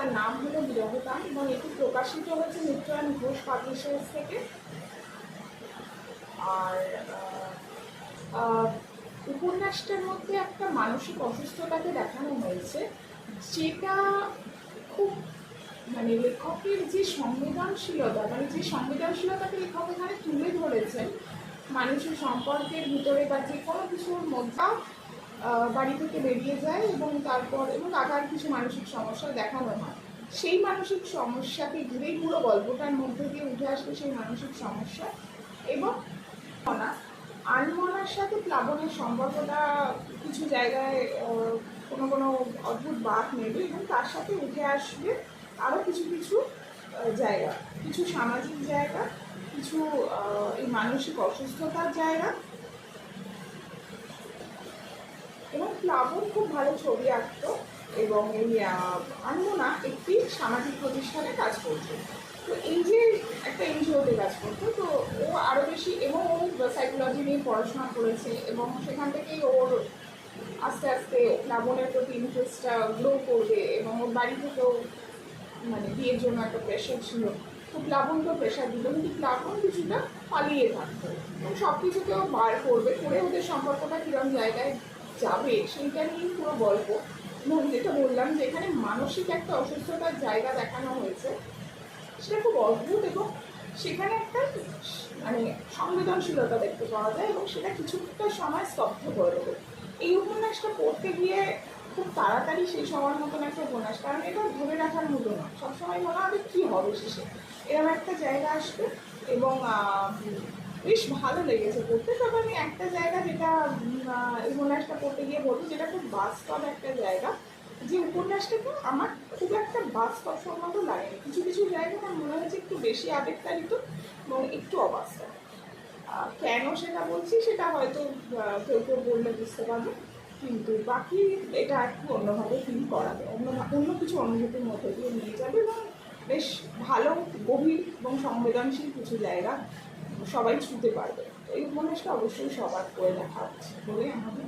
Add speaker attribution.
Speaker 1: তার নাম হলো বিরহতাম এবং এটি প্রকাশিত হয়েছে নিত্যায়ন ঘোষ পাবলিশার্স থেকে। আর উপন্যাসটার মধ্যে একটা মানসিক অসুস্থতাকে দেখানো হয়েছে, যেটা খুব মানে লেখকের যে সংবেদনশীলতা, মানে যে সংবেদনশীলতাকে লেখক এখানে তুলে ধরেছেন মানুষের সম্পর্কের ভিতরে বা যে কোনো কিছুর মধ্যে বাড়ি থেকে বেরিয়ে যায় এবং তারপর এবং আগার কিছু মানসিক সমস্যা দেখানো হয়। সেই মানসিক সমস্যাকে ঘিরেই পুরো গল্পটার মধ্যে দিয়ে উঠে আসবে সেই মানসিক সমস্যা। এবং আনমনার সাথে প্লাবনের সম্পর্কটা কিছু জায়গায় কোনো কোনো অদ্ভুত বাঁক নেবে এবং তার সাথে উঠে আসবে আরও কিছু কিছু জায়গা, কিছু সামাজিক জায়গা, কিছু এই মানসিক অসুস্থতার জায়গা। এবং প্লাবন খুব ভালো ছবি আঁকতো এবং এই আনমনা একটি সামাজিক প্রতিষ্ঠানে কাজ করতো। তো এই যে একটা এনজিওতে কাজ করতো, তো ও আরও বেশি এবং ও সাইকোলজি নিয়ে পড়াশোনা করেছে এবং সেখান থেকেই ওর আস্তে আস্তে প্লাবনের প্রতি ইন্টারেস্টটা গ্রো করবে এবং ওর বাড়ি থেকেও মানে বিয়ের জন্য একটা প্রেশার ছিল। তো প্লাবনকেও প্রেশার দিল, কিন্তু প্লাবন কিছুটা পালিয়ে থাকতো এবং সব কিছুকেও বার করবে, করে ওদের সম্পর্কটা কীরকম জায়গায় যাবে সেইটা নিয়েই পুরো গল্প। এবং যেটা বললাম যে এখানে মানসিক একটা অসুস্থতার জায়গা দেখানো হয়েছে, সেটা খুব অদ্ভুত এবং সেখানে একটা মানে সংবেদনশীলতা দেখতে পাওয়া যায় এবং সেটা কিছুটা সময় স্তব্ধ করে দেবে। এই উপন্যাসটা পড়তে গিয়ে খুব তাড়াতাড়ি শেষ হওয়ার মতন একটা উপন্যাস, কারণ এটা ধরে রাখার মতো না, সবসময় মনে হবে কী হবে শেষে, এরকম একটা জায়গা আসবে। এবং বেশ ভালো লেগেছে পড়তে। তবে আমি একটা জায়গা যেটা উপন্যাসটা পড়তে গিয়ে বলবো, যেটা খুব বাস্তব একটা জায়গা, যে উপন্যাসটাকে আমার খুব একটা বাস্তবসম্মত লাগেনি, কিছু কিছু জায়গা আমার মনে হয়েছে একটু বেশি আবেগতাড়িত এবং একটু অবাস্তব। কেন সেটা বলছি সেটা হয়তো কেউ কেউ বললে বুঝতে পারবে, কিন্তু বাকি এটা একটু অন্যভাবে ফিল করাবে, অন্য কিছু অনুভূতির মধ্যে দিয়ে নিয়ে যাবে এবং বেশ ভালো গভীর এবং সংবেদনশীল কিছু জায়গা সবাই ছুঁতে পারবে। এই উপন্যাসটা অবশ্যই সবার করে দেখা উচিত বলে আমাদের